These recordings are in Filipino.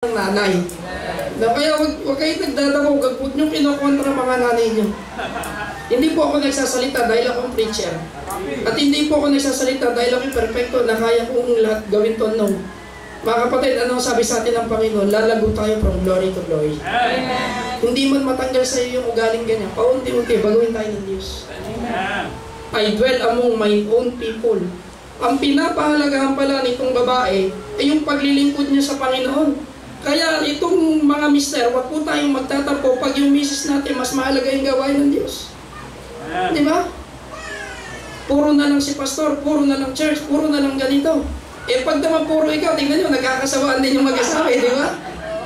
ng nanay. Na kaya wag kayo nagdadako, huwag nyo kinokontra mga nanay nyo. Hindi po ako nagsasalita dahil akong preacher. At hindi po ako nagsasalita dahil akong perfecto na kaya kong lahat gawin to, no. Mga kapatid, ano sabi sa atin ng Panginoon? Lalago tayo from glory to glory. Amen. Hindi man matanggal sa iyo yung ugaling ganyan. Paunti-unti, baguhin tayo ng Diyos. Amen. I dwell among my own people. Ang pinapahalagahan pala nitong babae ay yung paglilingkod niya sa Panginoon. Kaya itong mga mister, wag po tayong magtatampo pag yung misis natin mas mahalaga yung gawain ng Diyos. Di ba? Puro na lang si pastor, puro na lang church, puro na lang ganito. Eh pag naman puro ikaw, tingnan nyo, nagkakasawaan din yung mag-asawa, di ba?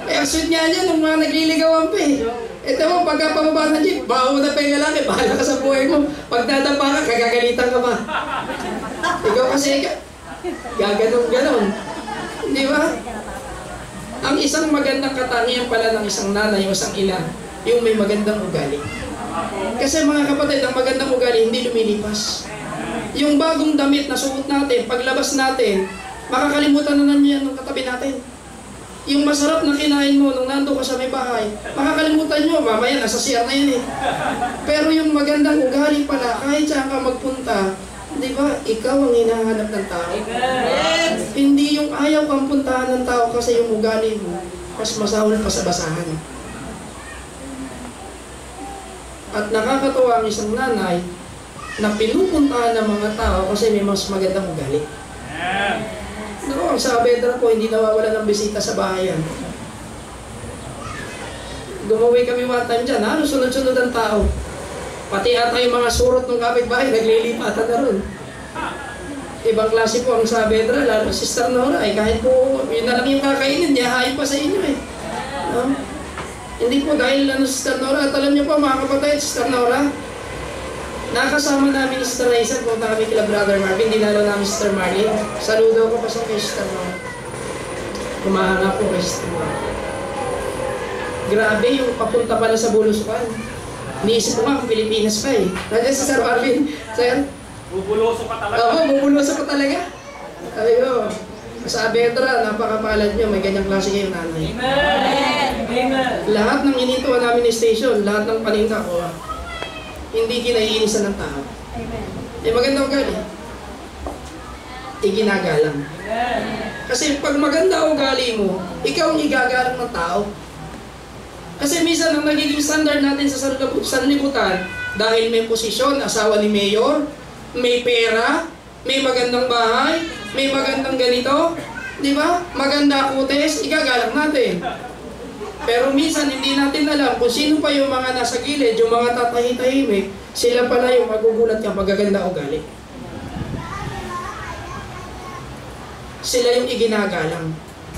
Eh ang sweet nga niya nung mga nagliligawan pa eh. Ito mo, pagka pababa na jeep, baho na pa yung lalaki, bahala ka sa buhay mo. Pag dadapa ka, kagagalitan ka pa. Ikaw kasi, gaganon-ganon. Di ba? Ang isang magandang katangian pala ng isang nanay o isang ina, yung may magandang ugali. Kasi mga kapatid, ang magandang ugali hindi lumilipas. Yung bagong damit na suot natin, paglabas natin, makakalimutan na niya ng katabi natin. Yung masarap na kinain mo nung nando ka sa may bahay, makakalimutan nyo, mamaya nasa CR na yun eh. Pero yung magandang ugali pala, kahit saan ka magpunta, di ba, ikaw ang hinahanap ng tao. Yes. Hindi yung ayaw kang puntahan ng tao kasi yung ugali mo, mas masahol pa sa basahan. At nakakatuwa ang isang nanay na pinupuntahan ng mga tao kasi may mas magandang ugali. Naku, ang Saavedra po, hindi nawawala ng bisita sa bahayan. Gumawi kami one time dyan, halos sunod-sunod ang tao. Pati ata yung mga surot ng kapitbahay, naglilipatan na ron. Ibang klase po ang Saavedra, lalo si Sister Nora, eh, kahit po yun na lang yung kakainin, niyahain pa sa inyo eh. No? Hindi po dahil Sister Nora, at alam niyo po mga kapatid, Sister Nora, nakasama namin ni Sister Raisa, punta kami kila Brother Marvin, dinalo namin Sister Marlene. Saludo ko pa sa kay Sister Nora. Kumahanga po kay Sister Nora. Grabe yung papunta pala sa Bulusukan. Niisip ko nga kung Pilipinas pa eh. Nandiyan si Sir Marvin. Sir? Bubuloso pa talaga. Oo, bubuloso pa talaga. Sabi ko, sa Abetra, napakapalad nyo, may ganyang klase kayong nanay. Amen! Amen! Lahat ng inituan namin ni station, lahat ng paninda ko, hindi kinaiinisan ng tao. Amen. Eh maganda ugali. Iginagalang. Amen. Kasi pag maganda ugali mo, ikaw ang igagalang ng tao. Kasi minsan ang nagiging standard natin sa sanlibutan, dahil may posisyon, asawa ni mayor, may pera, may magandang bahay, may magandang ganito, di ba? Maganda kutes, igagalang natin. Pero minsan hindi natin alam kung sino pa yung mga nasa gilid, yung mga tatahi-tahimik, sila pala yung magugulat ka magaganda ugali. Sila yung iginagalang.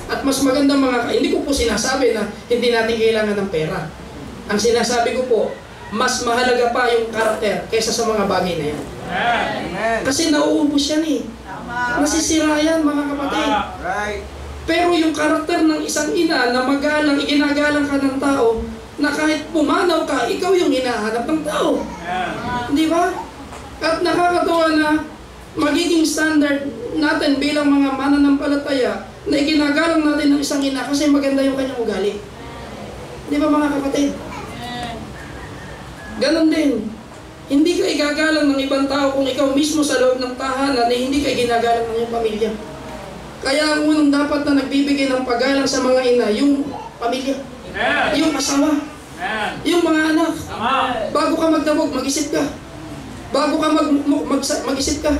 At mas maganda hindi ko po sinasabi na hindi natin kailangan ng pera. Ang sinasabi ko po, mas mahalaga pa yung karakter kaysa sa mga bagay na yan. Amen. Kasi nauubos yan eh. Nasisira yan mga kapatid. Right. Pero yung karakter ng isang ina na magalang, iginagalang ka ng tao, na kahit pumanaw ka, ikaw yung hinahanap ng tao. Di ba? At nakakatuwa na magiging standard natin bilang mga mananampalataya na iginagalang natin ng isang ina kasi maganda yung kanyang ugali. Di ba mga kapatid? Ganon din. Hindi ka igagalang ng ibang tao kung ikaw mismo sa loob ng tahanan na hindi ka iginagalang ng iyong pamilya. Kaya ang unang dapat na nagbibigay ng paggalang sa mga ina, yung pamilya, yung asawa, yung mga anak. Bago ka magdabog, mag-isip ka. Bago ka mag-isip ka.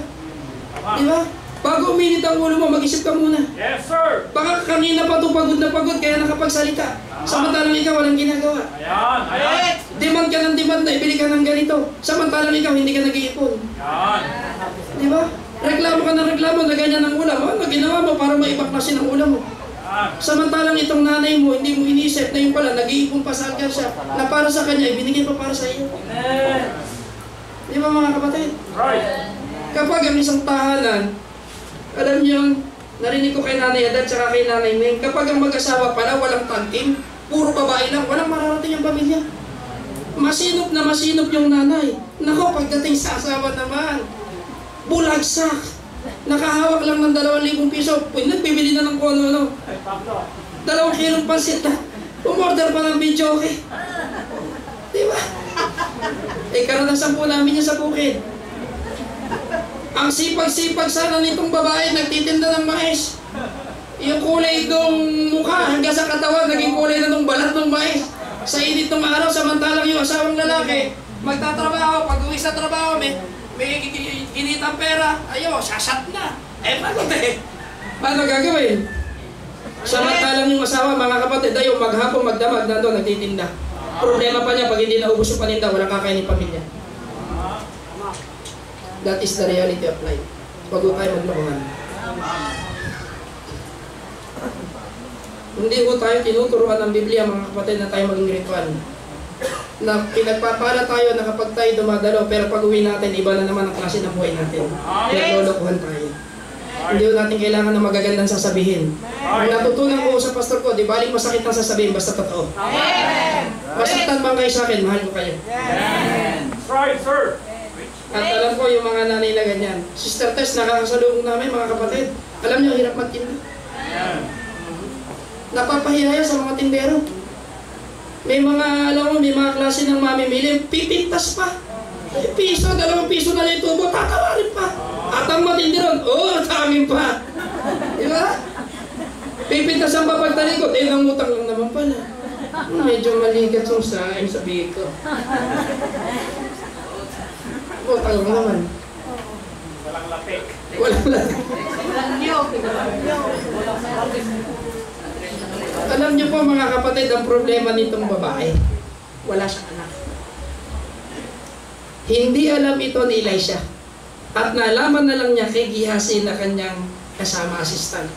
Di ba? Bago uminit ang ulo mo, mag-isip ka muna. Yes, sir! Baka kanina pa ito pagod na pagod, kaya nakapagsalita. Samantalang ikaw walang ginagawa. Ayan! Ayan! Demand ka ng demand na ibili ka ng ganito. Samantalang ikaw hindi ka nag-iipon. Ayan! Di ba? Reklamo ka ng reklamo na ganyan ang ulam. Ano ginawa mo para maibaklasin ang ulam mo? Samantalang itong nanay mo, hindi mo inisip na yung pala, nag-iipon pa sa siya, na para sa kanya, ibinigay pa para sa iyo. Di ba mga kapatid? Right! Kapag ang isang tahanan, alam niyo, narinig ko kay Nanay Adad at kay Nanay Meng, kapag ang mag-asawa pala walang tantim, puro babae lang, walang mararating ang pamilya. Masinop na masinop yung nanay. Nako, pagdating sa asawa naman, bulagsak. Nakahawak lang ng 2,000 piso, nagbibili na ng kung ano-ano. 2 kilong pansit na. Umorder pa ng video, okay? Di ba? Karanasan po namin yan sa bukid. Ang sipag-sipag sana nitong babae, nagtitinda ng mais. Yung kulay ng mukha hanggang sa katawan, naging kulay na ng balat ng mais. Sa init ng araw, samantalang yung asawang lalaki, magtatrabaho, pag uwi sa trabaho, may kinitang pera, ayaw, sasat na. Paano gagawin? Samantalang yung asawa, mga kapatid, ayaw maghapon, magdamag, nandun, nagtitinda. Problema pa niya, pag hindi naubos yung paninda, walang kakain ng pamilya. That is the reality of life. Bago tayo maglokohan. Hindi po tayo tinuturuan ng Biblia, mga kapatid, na tayo maging ritual. Na pinagpapala tayo na kapag tayo dumadalo, pero pag uwi natin, iba na naman ang klase ng buhay natin. Naglolokohan tayo. Hindi ko natin kailangan ng magagandang sasabihin. Ang natutunan ko sa pastor ko, di baling masakit ang sasabihin, basta totoo. Masaktan bang kayo sa akin, mahal ko kayo. Right, sir. At alam ko yung mga nanay na ganyan. Sister Tess, nakakasalubong namin mga kapatid. Alam niyo, hirap magtinda. Napapahiyaya sa mga tindero. May mga, alam mo, may mga klase ng mamimili, pipintas pa. Piso, 2 piso na lang tubo, tatawarin pa. At ang matindiron, tamin pa. Diba? Pipintas ang papagtalikot, nangutang lang naman pala. Medyo maligat yung sabihin ko. Utang lang naman. Walang lapik. Walang lapik. Alam niyo po mga kapatid, ang problema nitong babae, wala siyang anak. Hindi alam ito ni Elisha. At nalaman na lang niya kay Gehazi na kanyang kasama assistant.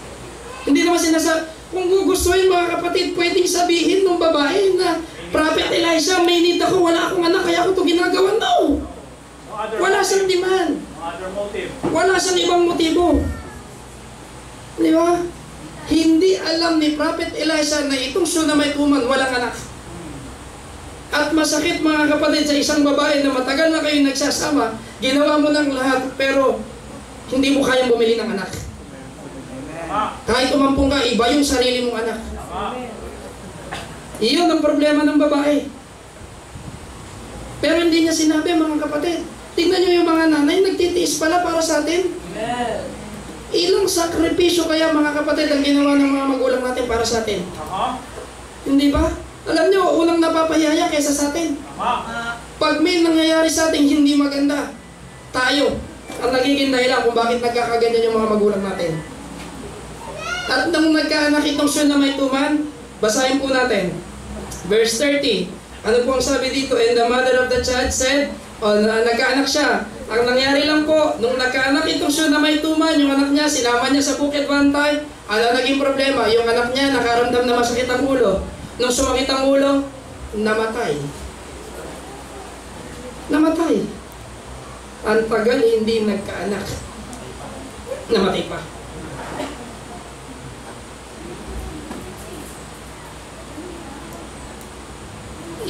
Hindi naman sinasabi, kung gugustuhin mga kapatid, pwedeng sabihin ng babae na, Prophet Elisha, may need ako, wala akong anak, kaya ako ito ginagawa. No! Wala siyang demand. Wala siyang ibang motibo. Di ba? Hindi alam ni Prophet Elisha na itong Shunammite woman walang anak. At masakit mga kapatid sa isang babae na matagal na kayo nagsasama, ginawa mo ng lahat pero hindi mo kayang bumili ng anak. Kahit umampung ka, iba yung sarili mong anak. Iyon ang problema ng babae. Pero hindi niya sinabi mga kapatid. Tingnan niyo yung mga nanay, nagtitiis pala para sa atin. Ilang sakripisyo kaya mga kapatid ang ginawa ng mga magulang natin para sa atin. Hindi ba? Alam niyo, unang napapahiyaya kaysa sa atin. Pag may nangyayari sa atin hindi maganda, tayo ang nagiging dahilan kung bakit nagkakaganyan yung mga magulang natin. At nung nagkaanak itong Shunammite woman, basahin po natin. Verse 30. Ano po ang sabi dito? And the mother of the child said, nagkaanak siya. Ang nangyari lang po, nung nagkaanak itong Shunammite woman, yung anak niya, sinama niya sa bukid one time. Ano naging problema? Yung anak niya nakaramdam na masakit ang ulo. Nung sumakit ang ulo, namatay. Namatay. Ang tagal hindi nagkaanak. Namatay pa.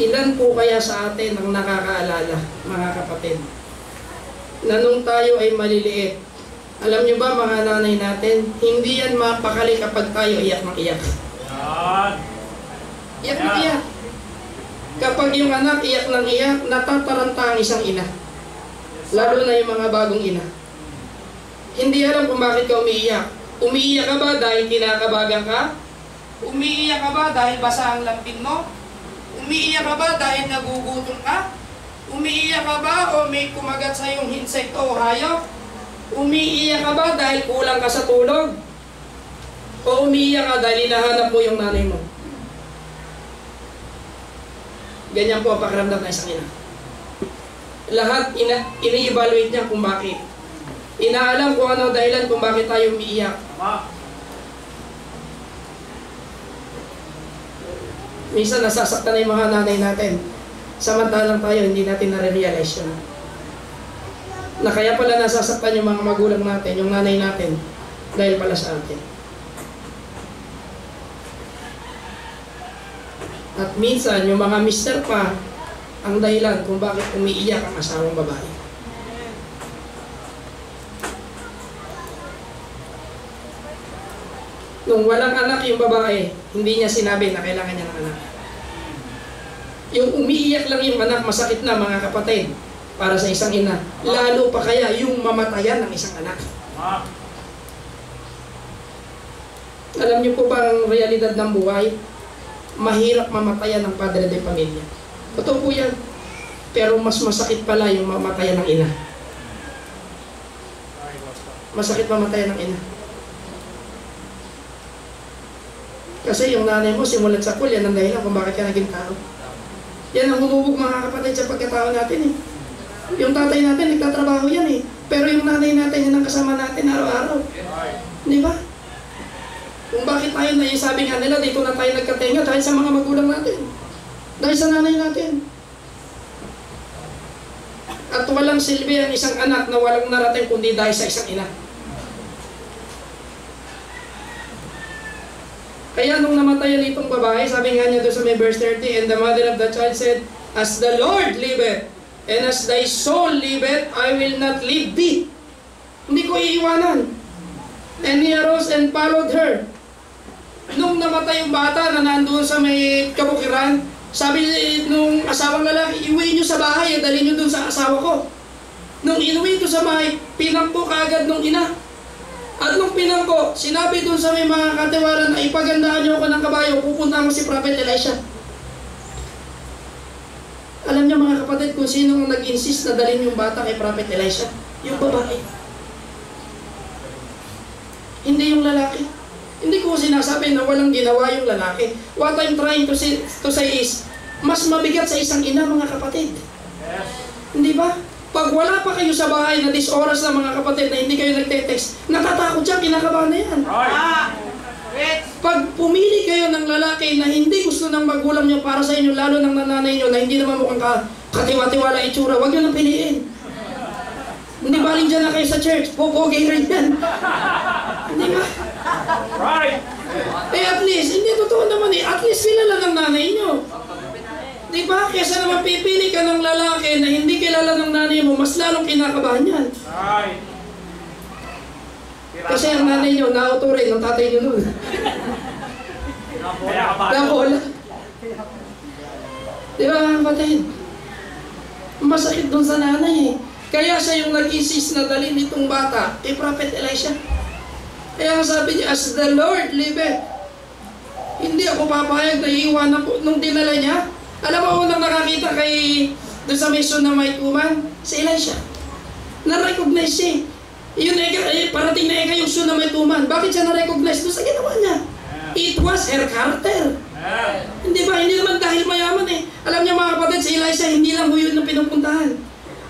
Ilan po kaya sa atin ang nakakaalala, mga kapatid, na nung tayo ay maliliit, alam niyo ba mga nanay natin, hindi yan mapakali kapag tayo iyak ng iyak. Iyak ng iyak. Kapag yung anak iyak ng iyak, natataranta ang isang ina. Lalo na yung mga bagong ina. Hindi alam kung bakit ka umiiyak. Umiiyak ka ba dahil kinakabagan ka? Umiiyak ka ba dahil basa ang lambing mo? Umiiyak ka ba dahil nagugutom ka? Umiiyak ka ba o may kumagat sa iyong insekto o hayop? Umiiyak ka ba dahil kulang ka sa tulog? O umiiyak ka dahil hinahanap mo yung nanay mo? Ganyan po ang pakiramdam ng isang ina. Lahat ini-evaluate niya kung bakit. Inaalam kung ano dahilan kung bakit tayo umiiyak. Minsan nasasaktan na yung mga nanay natin. Samantalang tayo, hindi natin nare-realize yun. Na kaya pala nasasaktan yung mga magulang natin, yung nanay natin, dahil pala sa atin. At minsan, yung mga mister pa, ang dahilan kung bakit umiiyak ang asawang babae. Nung walang anak yung babae, hindi niya sinabi na kailangan niya ng anak. Yung umiiyak lang yung anak, masakit na mga kapatid para sa isang ina. Lalo pa kaya yung mamatayan ng isang anak. Alam niyo po ba ang realidad ng buhay? Mahirap mamatayan ng padre de pamilya. Totoo po yan. Pero mas masakit pala yung mamatayan ng ina. Masakit mamatayan ng ina. Kasi yung nanay mo, simulat sa pool, yan ang dahilan kung bakit ka naging tao. Yan ang humubog mga kapatid sa pagkatao natin eh. Yung tatay natin, nagtatrabaho yan eh. Pero yung nanay natin, yan ang kasama natin araw-araw. Di ba? Kung bakit tayo na sabi nga nila, dito na tayo nagkatenga dahil sa mga magulang natin. Dahil sa nanay natin. At walang silbi ang isang anak na walang narating kundi dahil sa isang ina. Kaya nung namatayan itong babae, sabi nga niya doon sa may verse 30, and the mother of the child said, as the Lord liveth, and as thy soul liveth, I will not leave thee. Hindi ko iiwanan. And he arose and followed her. Nung namatay yung bata na nandoon sa may kabukiran, sabi nung asawang lalaki, iuwi nyo sa bahay, dali nyo doon sa asawa ko. Nung inuwi ito sa bahay, pinangko kaagad nung ina. At nung pinangko, sinabi doon sa may mga katiwaran na ipagandaan nyo ako ng kabayo, pupunta mo si Prophet Elisha. Alam niyo mga kapatid kung sino ang nag-insist na dalhin yung bata kay Prophet Elisha? Yung babae. Hindi yung lalaki. Hindi ko sinasabi na walang ginawa yung lalaki. What I'm trying to say is, mas mabigat sa isang ina mga kapatid. Yes. Hindi ba? Pag wala pa kayo sa bahay na 10 oras na mga kapatid na hindi kayo nagte-text, natatakot siya, kinakabahan na yan. Right. Pag pumili kayo ng lalaki na hindi gusto ng magulang nyo para sa inyo, lalo ng nanay nyo na hindi naman mukhang katiwa-tiwala itsura, huwag nyo nang piliin. Hindi baling dyan na kayo sa church, pupogay rin yan. Hindi ba? Right. Eh at least, hindi totoo naman eh, at least kilala ng nanay nyo. Di ba? Kesa naman pipili ka ng lalaki na hindi kilala ng nanay mo, mas lalong kinakabahan yan. Right. Kasi ang nanay nyo, nauturin ng tatay nyo nun. Kaya kabahan. Nakola. Di ba mga kapatid? Masakit dun sa nanay eh. Kaya siya yung nag-insist na dalhin itong bata kay Prophet Elisha. Kaya sabi niya, as the Lord liveth, hindi ako papayag na iiwanan po nung dinala niya. Alam mo unang nakakita kay doon sa mission na may tuman, si Elisha. Na-recognize siya. Yun parating na yung mission na may tuman. Bakit siya na-recognize doon sa ginawa niya? It was her character. Hindi ba? Hindi naman dahil mayaman eh. Alam niyo mga kapatid, si Elisha hindi lang huyod na pinupuntahan.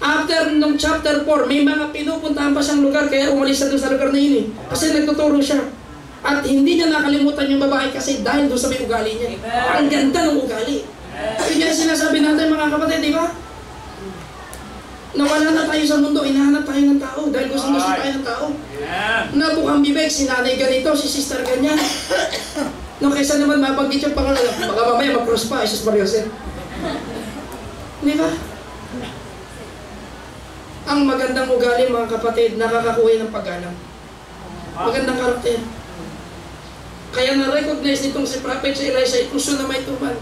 After nung chapter 4, may mga pinupuntahan pa siyang lugar kaya umalis na doon sa lugar na yun eh. Kasi nagtuturo siya. At hindi niya nakalimutan yung babae kasi dahil doon sa may ugali niya. Ang ganda ng ugali. Kaya sinasabi natin mga kapatid, di ba? Nawala na tayo sa mundo, inahanap tayo ng tao dahil gusto tayo ng tao. Nabukang bibig, si nanay ganito, si sister ganyan. No, kaysa naman mapagbit yung pangalan, baka mamaya mag-cross pa, Jesus Mariose. Di ba? Ang magandang ugali mga kapatid, nakakakuha ng pag-alam. Magandang karakter. Kaya na-recognize nitong si Prophet si Elisha, ikuso na may tuman.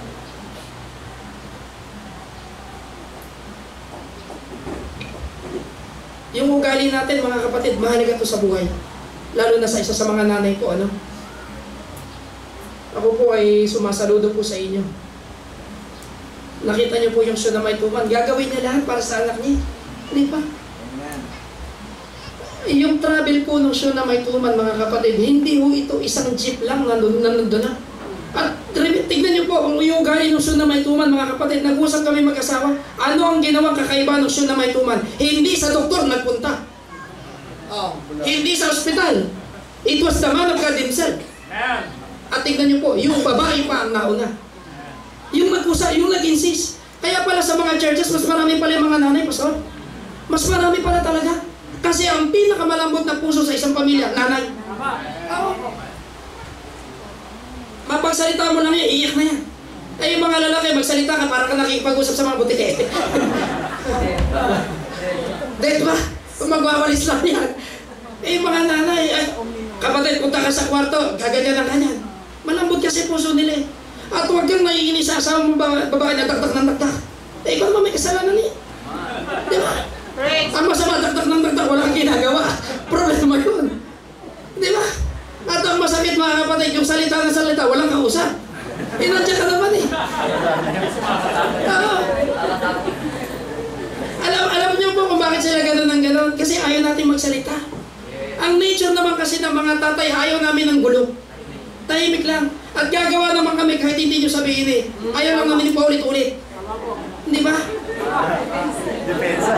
Yung ugali natin mga kapatid, mahalaga ito sa buhay. Lalo na sa isa sa mga nanay ko, ano? Ako po ay sumasaludo po sa inyo. Nakita niyo po yung siya na may tuman. Gagawin niya lahat para sa anak niya. Hindi pa? Yung travel po ng siya na may tuman mga kapatid, hindi ho ito isang jeep lang na nandun na. At tignan niyo po, ang ugali ng siya na may tuman mga kapatid, nag-usap kami mag-asawa, ano ang ginawang kakaiba ng siya na may tuman? Hindi sa doktor nagpunta. Hindi sa ospital. It was the man of God himself. At tignan niyo po, yung babae pa ang nauna. Yung nag-usap, yung nag-insist. Kaya pala sa mga churches, mas marami pala yung mga nanay, pastor. Mas marami pala talaga. Kasi ang pinakamalambot na puso sa isang pamilya, nanay. Mapagsalita mo lang yan, iiyak na yan. Ay yung mga lalaki, magsalita ka para ka nakikipag-usap sa mga butike. Dahil ba? Kung magwawalis lang yan. Eh yung mga nanay, ay, Kapatid, punta ka sa kwarto, gaganyan ng ganyan. Malambot kasi puso nila eh. At huwag kang naiinis sa asawa mo babae na dagdag ng dagdag. Eh, ikaw naman may kasalanan eh. Di ba? Ang masama, dagdag ng dagdag, walang ginagawa. Problema yun. Di ba? At ang masakit mga kapatid, yung salita ng salita, walang kausap. Inadya ka naman eh. Oo. Alam niyo po kung bakit sila gano'n ng gano'n? Kasi ayaw natin magsalita. Ang nature naman kasi ng mga tatay, ayaw namin ng gulo. Tahimik lang. At gagawa naman kami kahit hindi nyo sabihin eh. Ayaw lang namin paulit-ulit. Hindi ba? Depensa.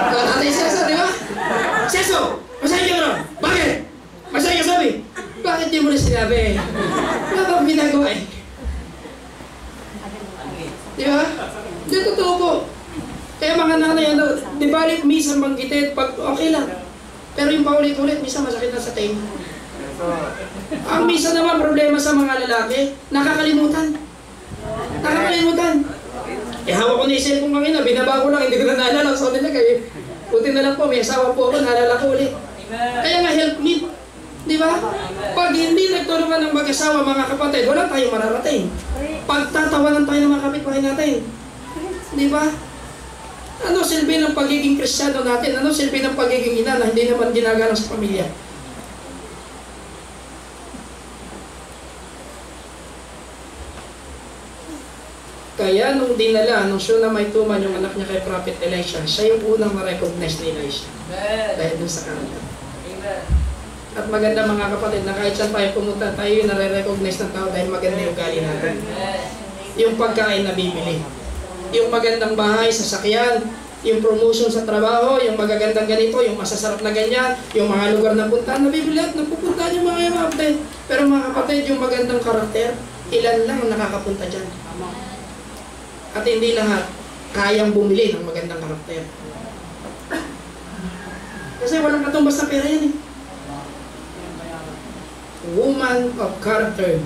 Tatay Cesar, di ba? Ceso, masahin ka ron. Bakit? Masahin ka sabi. Bakit di mo na sinabi? Wala bang ginagawa eh? Di ba? Di totoo po. Kaya mga nanay, di balik minsan banggitin, pag okay lang. Pero yung paulit-ulit, minsan masakit na sa tayo. Ang minsan naman problema sa mga lalaki, nakakalimutan. Nakakalimutan. Eh hawak ko na yung cellphone kanina, binaba ko lang, hindi ko na naalala. So nila kayo, buti na lang po, may asawa po ako, naalala ko ulit. Kaya nga help me. Di ba? Pag hindi nagtulungan ng mag-asawa, mga kapatid, wala tayong mararating. Pagtatawanan tayo ng mga kapitbahay natin. Di ba? Ano silbi ng pagiging Kristiyano natin? Ano silbi ng pagiging ina na hindi naman ginagalang sa pamilya? Kaya nung dinala, nung Shunammite woman yung anak niya kay Prophet Elisha, siya yung unang ma-recognize ni Elisha. Dahil dun sa karakter. At maganda mga kapatid na kahit saan tayo pumunta, tayo yung nare-recognize ng tao dahil maganda yung ugali natin. Yung pagkain na bibili. Yung magandang bahay, sasakyan, yung promotion sa trabaho, yung magagandang ganito, yung masasarap na ganyan, yung mga lugar na puntahan, nabibili at napupuntahan yung mga kapatid. Pero mga kapatid, yung magandang karakter, ilan lang ang nakakapunta dyan. At hindi lahat kayang bumili ng magandang karakter. Kasi walang katumbas na pera yan eh. Woman of character